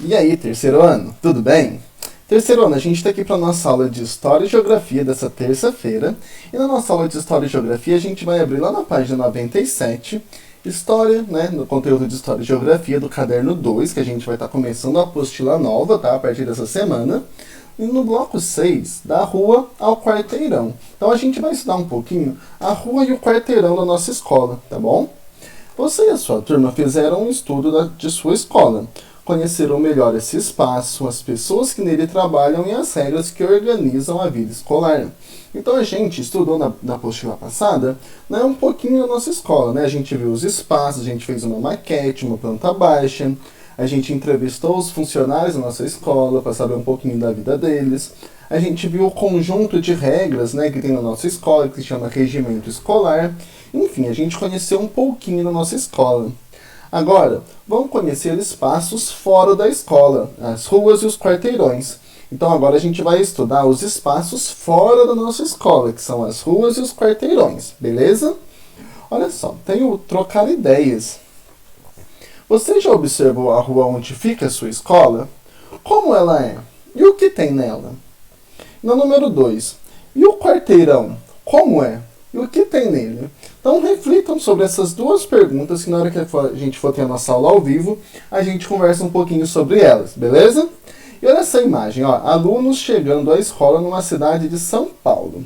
E aí, terceiro ano, tudo bem? Terceiro ano, a gente está aqui para a nossa aula de História e Geografia dessa terça-feira. E na nossa aula de História e Geografia, a gente vai abrir lá na página 97, História, né, no conteúdo de História e Geografia do caderno 2, que a gente vai estar começando a apostila nova, tá, a partir dessa semana. E no bloco 6, da rua ao quarteirão. Então a gente vai estudar um pouquinho a rua e o quarteirão da nossa escola, tá bom? Você e a sua turma fizeram um estudo de sua escola. Conheceram melhor esse espaço, as pessoas que nele trabalham e as regras que organizam a vida escolar. Então a gente estudou na apostila passada, né, um pouquinho da nossa escola, né? A gente viu os espaços, a gente fez uma maquete, uma planta baixa, a gente entrevistou os funcionários da nossa escola para saber um pouquinho da vida deles. A gente viu o conjunto de regras, né, que tem na nossa escola, que se chama regimento escolar. Enfim, a gente conheceu um pouquinho da nossa escola. Agora, vamos conhecer espaços fora da escola, as ruas e os quarteirões. Então agora a gente vai estudar os espaços fora da nossa escola, que são as ruas e os quarteirões, beleza? Olha só, tem o trocar ideias. Você já observou a rua onde fica a sua escola? Como ela é? E o que tem nela? No número 2, e o quarteirão? Como é? E o que tem nele? Então reflitam sobre essas duas perguntas, que na hora que a gente for ter a nossa aula ao vivo, a gente conversa um pouquinho sobre elas, beleza? E olha essa imagem, ó, alunos chegando à escola numa cidade de São Paulo.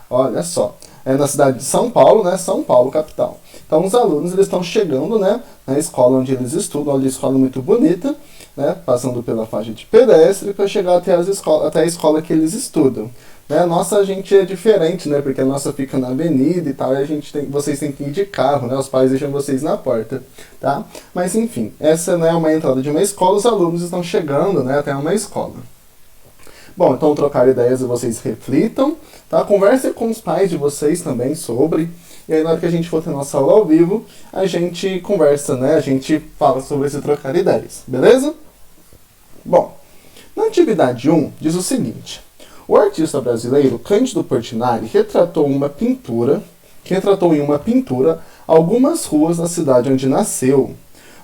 Olha só, é na cidade de São Paulo, né? São Paulo, capital. Então os alunos eles estão chegando, né, na escola onde eles estudam, olha a escola muito bonita, né, passando pela faixa de pedestre para chegar até a escola que eles estudam. Né? A nossa gente é diferente, né? Porque a nossa fica na avenida e tal, e vocês têm que ir de carro, né? Os pais deixam vocês na porta, tá? Mas enfim, essa, né, é uma entrada de uma escola, os alunos estão chegando, né, até uma escola. Bom, então trocar ideias e vocês reflitam, tá? Conversem com os pais de vocês também sobre, e aí na hora que a gente for ter nossa aula ao vivo, a gente conversa, né? A gente fala sobre esse trocar ideias, beleza? Bom, na atividade 1 diz o seguinte: o artista brasileiro Cândido Portinari retratou em uma pintura algumas ruas da cidade onde nasceu.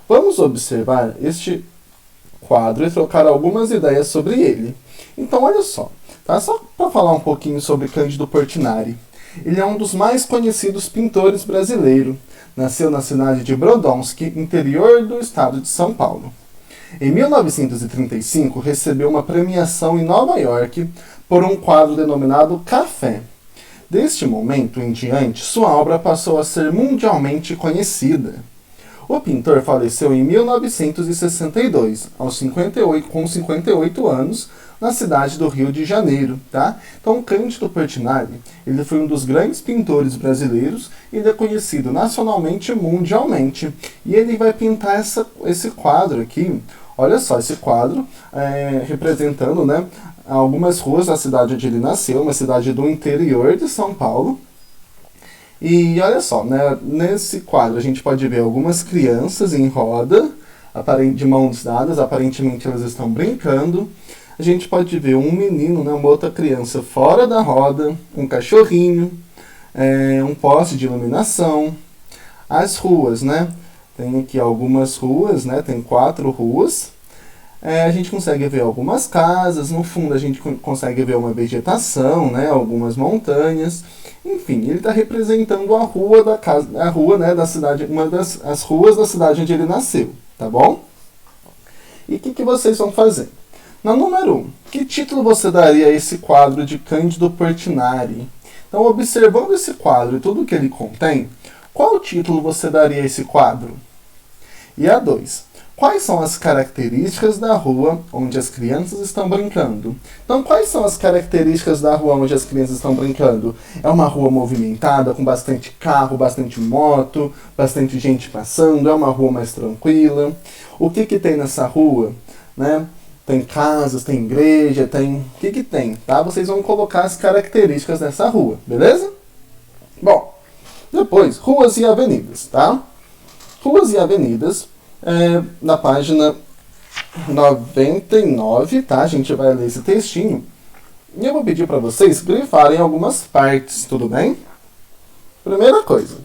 Vamos observar este quadro e trocar algumas ideias sobre ele. Então, olha só, tá? Só para falar um pouquinho sobre Cândido Portinari. Ele é um dos mais conhecidos pintores brasileiros. Nasceu na cidade de Brodowski, interior do estado de São Paulo. Em 1935, recebeu uma premiação em Nova York por um quadro denominado Café. Deste momento em diante, sua obra passou a ser mundialmente conhecida. O pintor faleceu em 1962, com 58 anos, na cidade do Rio de Janeiro. Tá? Então, Cândido Portinari ele foi um dos grandes pintores brasileiros e ele é conhecido nacionalmente e mundialmente. E ele vai pintar esse quadro aqui. Olha só, esse quadro representando, né, algumas ruas da cidade onde ele nasceu, uma cidade do interior de São Paulo. E olha só, né, nesse quadro a gente pode ver algumas crianças em roda, de mãos dadas, aparentemente elas estão brincando. A gente pode ver um menino, né, uma outra criança fora da roda, um cachorrinho, um poste de iluminação. As ruas, né? Tem aqui algumas ruas, né? Tem 4 ruas. A gente consegue ver algumas casas, no fundo a gente consegue ver uma vegetação, né? Algumas montanhas. Enfim, ele está representando a rua, né, da cidade, as ruas da cidade onde ele nasceu, tá bom? E o que vocês vão fazer? Na número 1, que título você daria a esse quadro de Cândido Portinari? Então, observando esse quadro e tudo que ele contém, qual título você daria a esse quadro? E a 2, quais são as características da rua onde as crianças estão brincando? Então, quais são as características da rua onde as crianças estão brincando? É uma rua movimentada, com bastante carro, bastante moto, bastante gente passando? É uma rua mais tranquila? O que tem nessa rua? Né? Tem casas, tem igreja, tem... O que tem? Tá? Vocês vão colocar as características dessa rua, beleza? Bom, depois, ruas e avenidas, tá? Ruas e avenidas, na página 99, tá? A gente vai ler esse textinho. E eu vou pedir para vocês grifarem algumas partes, tudo bem? Primeira coisa,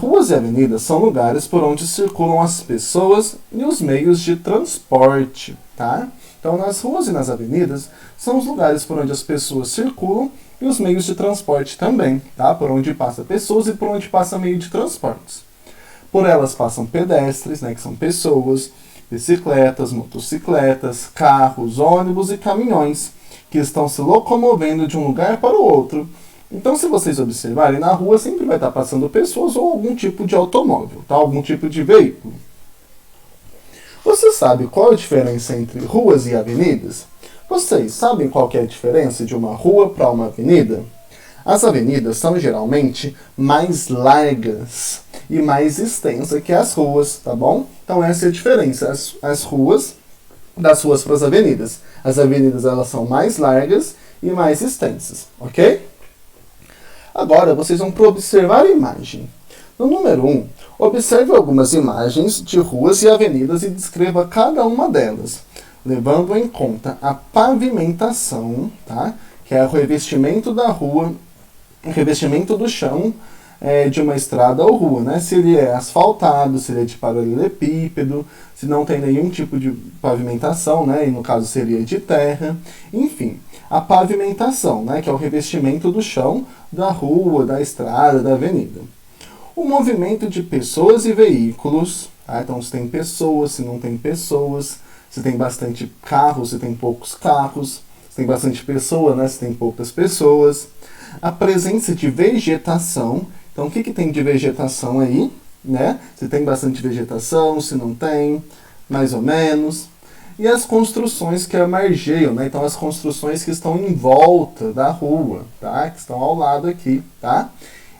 Ruas e avenidas são lugares por onde circulam as pessoas e os meios de transporte, tá? Então, nas ruas e nas avenidas são os lugares por onde as pessoas circulam e os meios de transporte também, tá? Por onde passa pessoas e por onde passa meio de transportes. Por elas passam pedestres, né, que são pessoas, bicicletas, motocicletas, carros, ônibus e caminhões, que estão se locomovendo de um lugar para o outro. Então, se vocês observarem, na rua sempre vai estar passando pessoas ou algum tipo de automóvel, tá? Algum tipo de veículo. Você sabe qual a diferença entre ruas e avenidas? Vocês sabem qual que é a diferença de uma rua para uma avenida? As avenidas são geralmente mais largas e mais extensas que as ruas, tá bom? Então essa é a diferença, as ruas das ruas para as avenidas. As avenidas elas são mais largas e mais extensas, ok? Agora vocês vão observar a imagem. No número 1, observe algumas imagens de ruas e avenidas e descreva cada uma delas, levando em conta a pavimentação, tá? Que é o revestimento da rua, o revestimento do chão de uma estrada ou rua, né? Se ele é asfaltado, se ele é de paralelepípedo, se não tem nenhum tipo de pavimentação, né? E no caso seria de terra, enfim. A pavimentação, né? Que é o revestimento do chão da rua, da estrada, da avenida. O movimento de pessoas e veículos, tá? Então se tem pessoas, se não tem pessoas, se tem bastante carros, se tem poucos carros, se tem bastante pessoa, né? Se tem poucas pessoas. A presença de vegetação. Então, o que tem de vegetação aí, né? Se tem bastante vegetação, se não tem, mais ou menos. E as construções que margeiam, né? Então, as construções que estão em volta da rua, tá? Que estão ao lado aqui, tá?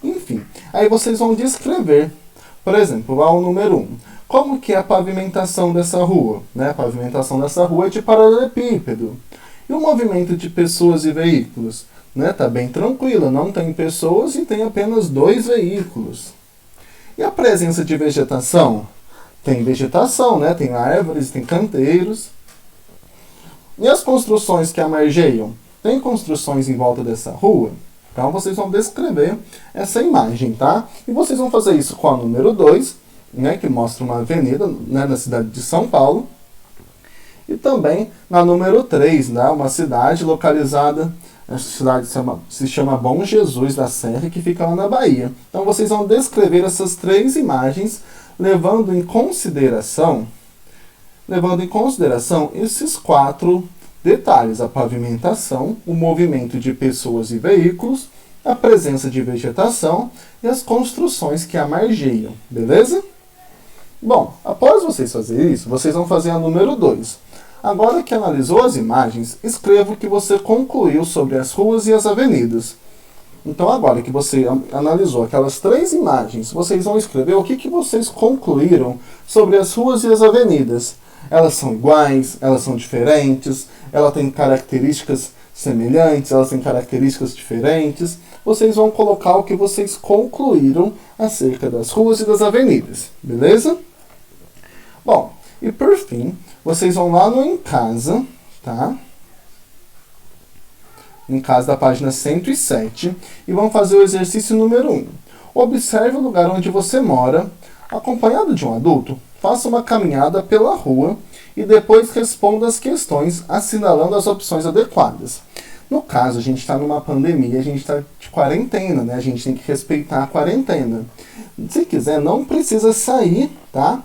Enfim, aí vocês vão descrever. Por exemplo, lá o número 1. Como que é a pavimentação dessa rua? Né? A pavimentação dessa rua é de paralelepípedo. E o movimento de pessoas e veículos? Né? Tá bem tranquilo, não tem pessoas e tem apenas 2 veículos. E a presença de vegetação? Tem vegetação, né? Tem árvores, tem canteiros. E as construções que margeiam? Tem construções em volta dessa rua? Então vocês vão descrever essa imagem, tá? E vocês vão fazer isso com a número 2, né? Que mostra uma avenida, né? Na cidade de São Paulo. E também na número 3, né? Uma cidade localizada. A cidade se chama Bom Jesus da Serra, que fica lá na Bahia. Então vocês vão descrever essas 3 imagens, levando em consideração esses 4 detalhes: a pavimentação, o movimento de pessoas e veículos, a presença de vegetação e as construções que margeiam, beleza? Bom, após vocês fazerem isso, vocês vão fazer a número 2. Agora que analisou as imagens, escreva o que você concluiu sobre as ruas e as avenidas. Então, agora que você analisou aquelas 3 imagens, vocês vão escrever o que vocês concluíram sobre as ruas e as avenidas. Elas são iguais, elas são diferentes, elas têm características semelhantes, elas têm características diferentes. Vocês vão colocar o que vocês concluíram acerca das ruas e das avenidas, beleza? Bom, e por fim, vocês vão lá no Em Casa, tá? Em Casa da página 107, e vão fazer o exercício número 1. Observe o lugar onde você mora. Acompanhado de um adulto, faça uma caminhada pela rua e depois responda as questões assinalando as opções adequadas. No caso, a gente está numa pandemia, a gente está de quarentena, né? A gente tem que respeitar a quarentena. Se quiser, não precisa sair, tá?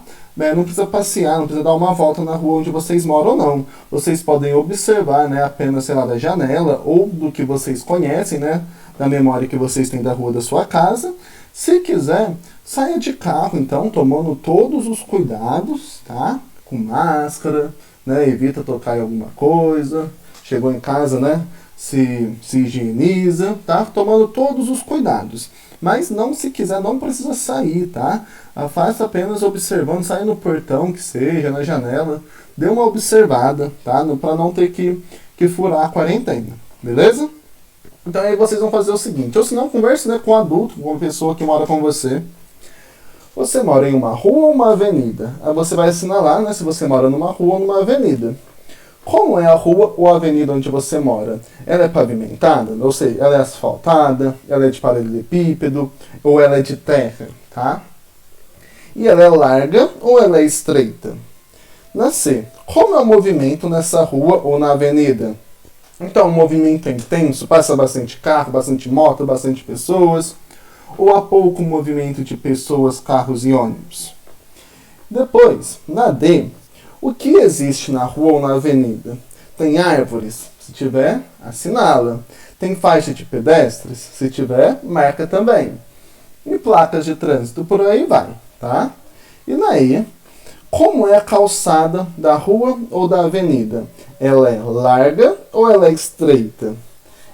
Não precisa passear, não precisa dar uma volta na rua onde vocês moram, não. Vocês podem observar, né, apenas, sei lá, da janela ou do que vocês conhecem, né, da memória que vocês têm da rua da sua casa. Se quiser, saia de carro, então, tomando todos os cuidados, tá? Com máscara, né, evita tocar em alguma coisa. Chegou em casa, né, se higieniza, tá? Tomando todos os cuidados. Mas não, se quiser, não precisa sair, tá? Faça apenas observando, saia no portão, que seja, na janela. Dê uma observada, tá? Para não ter que furar a quarentena, beleza? Então aí vocês vão fazer o seguinte, ou se não, converse, né, com um adulto, com uma pessoa que mora com você. Você mora em uma rua ou uma avenida? Aí você vai assinalar, né, se você mora numa rua ou numa avenida. Como é a rua ou a avenida onde você mora? Ela é pavimentada? Ou seja, ela é asfaltada? Ela é de paralelepípedo? Ou ela é de terra? Tá? E ela é larga ou ela é estreita? Na C, como é o movimento nessa rua ou na avenida? Então, o movimento é intenso, passa bastante carro, bastante moto, bastante pessoas, ou há pouco movimento de pessoas, carros e ônibus? Depois, na D, o que existe na rua ou na avenida? Tem árvores? Se tiver, assinala. Tem faixa de pedestres? Se tiver, marca também. E placas de trânsito, por aí vai, tá? E na E, como é a calçada da rua ou da avenida? Ela é larga ou ela é estreita?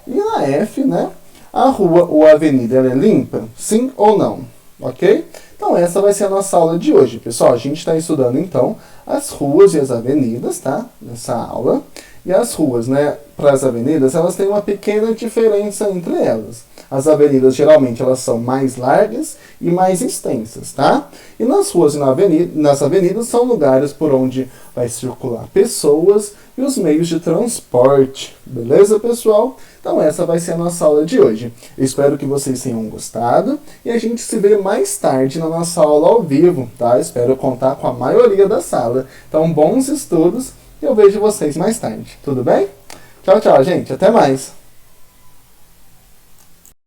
E na F, né? A rua ou a avenida, ela é limpa? Sim ou não? Ok? Então essa vai ser a nossa aula de hoje, pessoal. A gente está estudando, então, as ruas e as avenidas, tá? Nessa aula. E as ruas, né? Para as avenidas, elas têm uma pequena diferença entre elas. As avenidas, geralmente, elas são mais largas e mais extensas, tá? E nas ruas e nas avenidas são lugares por onde vai circular pessoas e os meios de transporte. Beleza, pessoal? Então essa vai ser a nossa aula de hoje. Eu espero que vocês tenham gostado e a gente se vê mais tarde na nossa aula ao vivo, tá? Espero contar com a maioria da sala. Então, bons estudos e eu vejo vocês mais tarde. Tudo bem? Tchau, tchau, gente. Até mais.